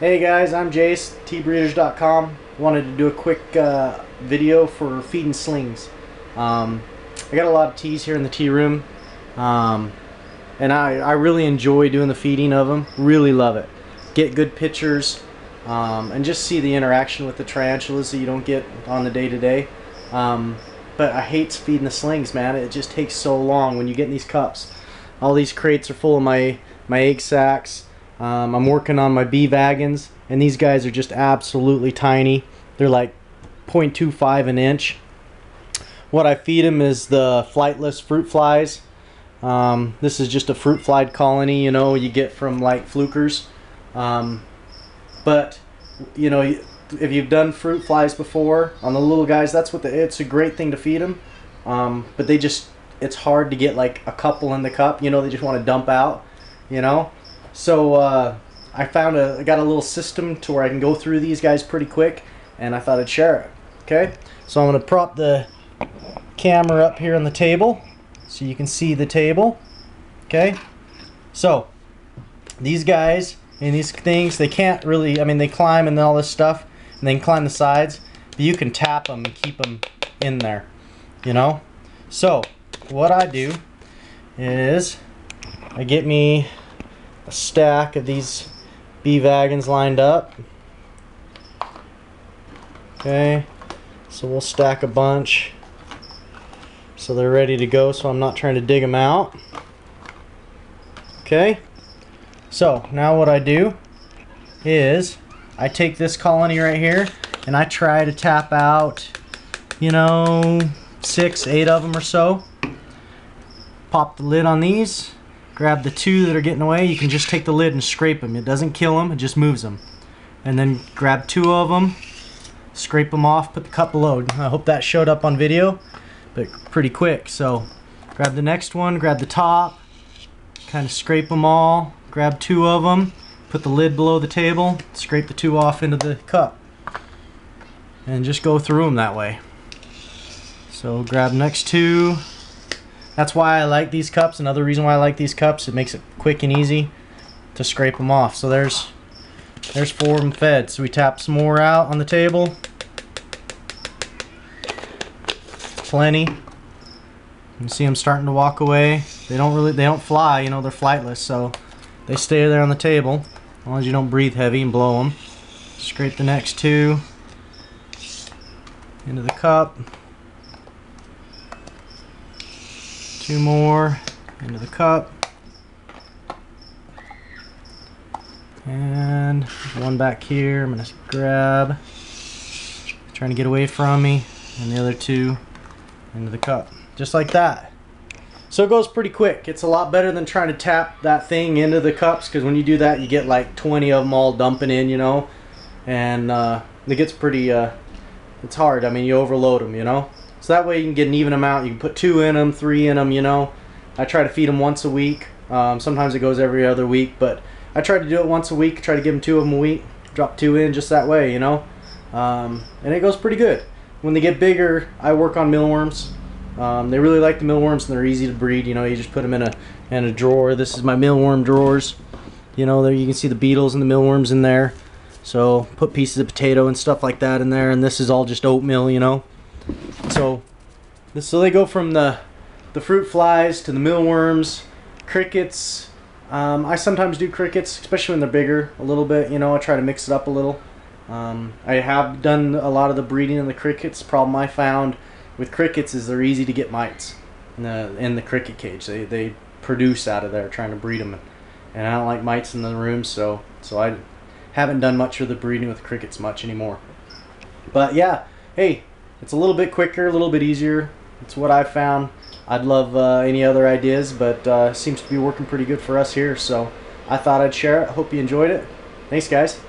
Hey guys, I'm Jace, tbreeders.com. Wanted to do a quick video for feeding slings. I got a lot of teas here in the tea room, and I really enjoy doing the feeding of them. Really love it. Get good pictures, and just see the interaction with the tarantulas that you don't get on the day-to-day. But I hate feeding the slings, man. It just takes so long when you get in these cups. All these crates are full of my egg sacs. I'm working on my bee wagons, and these guys are just absolutely tiny. They're like 0.25 an inch. What I feed them is the flightless fruit flies. This is just a fruit fly colony, you know, you get from like flukers. But you know, if you've done fruit flies before on the little guys, that's what it's a great thing to feed them. But it's hard to get like a couple in the cup, you know, they just want to dump out, you know. So I got a little system to where I can go through these guys pretty quick, and I thought I'd share it. Okay, so I'm going to prop the camera up here on the table so you can see the table. Okay, so these guys and these things, they can't really, I mean, they climb and all this stuff, and they can climb the sides, but you can tap them and keep them in there, you know. So what I do is I get me a stack of these bee wagons lined up. Okay, so we'll stack a bunch so they're ready to go, so I'm not trying to dig them out. Okay, so now what I do is I take this colony right here and I try to tap out, you know, 6, 8 of them or so. Pop the lid on these. Grab the 2 that are getting away. You can just take the lid and scrape them. It doesn't kill them, it just moves them. And then grab 2 of them, scrape them off, put the cup below. I hope that showed up on video, but pretty quick. So grab the next one, grab the top, kind of scrape them all, grab 2 of them, put the lid below the table, scrape the 2 off into the cup, and just go through them that way. So grab next 2. That's why I like these cups. Another reason why I like these cups, it makes it quick and easy to scrape them off. So there's 4 of them fed. So we tap some more out on the table. Plenty. You can see them starting to walk away. They don't fly, you know, they're flightless, so they stay there on the table as long as you don't breathe heavy and blow them. Scrape the next 2 into the cup. 2 more into the cup, and 1 back here. I'm gonna grab, trying to get away from me, and the other 2 into the cup, just like that. So it goes pretty quick. It's a lot better than trying to tap that thing into the cups, because when you do that, you get like 20 of them all dumping in, you know, and it gets pretty. It's hard. I mean, you overload them, you know. So that way you can get an even amount. You can put 2 in them, 3 in them, you know. I try to feed them once a week. Sometimes it goes every other week, but I try to do it once a week. Try to give them 2 of them a week. Drop 2 in just that way, you know. And it goes pretty good. When they get bigger, I work on mealworms. They really like the mealworms, and they're easy to breed. You know, you just put them in a drawer. This is my mealworm drawers. You know, there you can see the beetles and the mealworms in there. So put pieces of potato and stuff like that in there, and this is all just oatmeal, you know. So they go from the fruit flies to the mealworms, crickets. I sometimes do crickets, especially when they're bigger a little bit, you know. I try to mix it up a little. I have done a lot of the breeding in the crickets. Problem I found with crickets is they're easy to get mites in the cricket cage. They produce out of there trying to breed them, and I don't like mites in the room, so I haven't done much of the breeding with crickets much anymore. But yeah, hey, it's a little bit quicker, a little bit easier. It's what I've found. I'd love any other ideas, but seems to be working pretty good for us here, so I thought I'd share it. Hope you enjoyed it. Thanks, guys.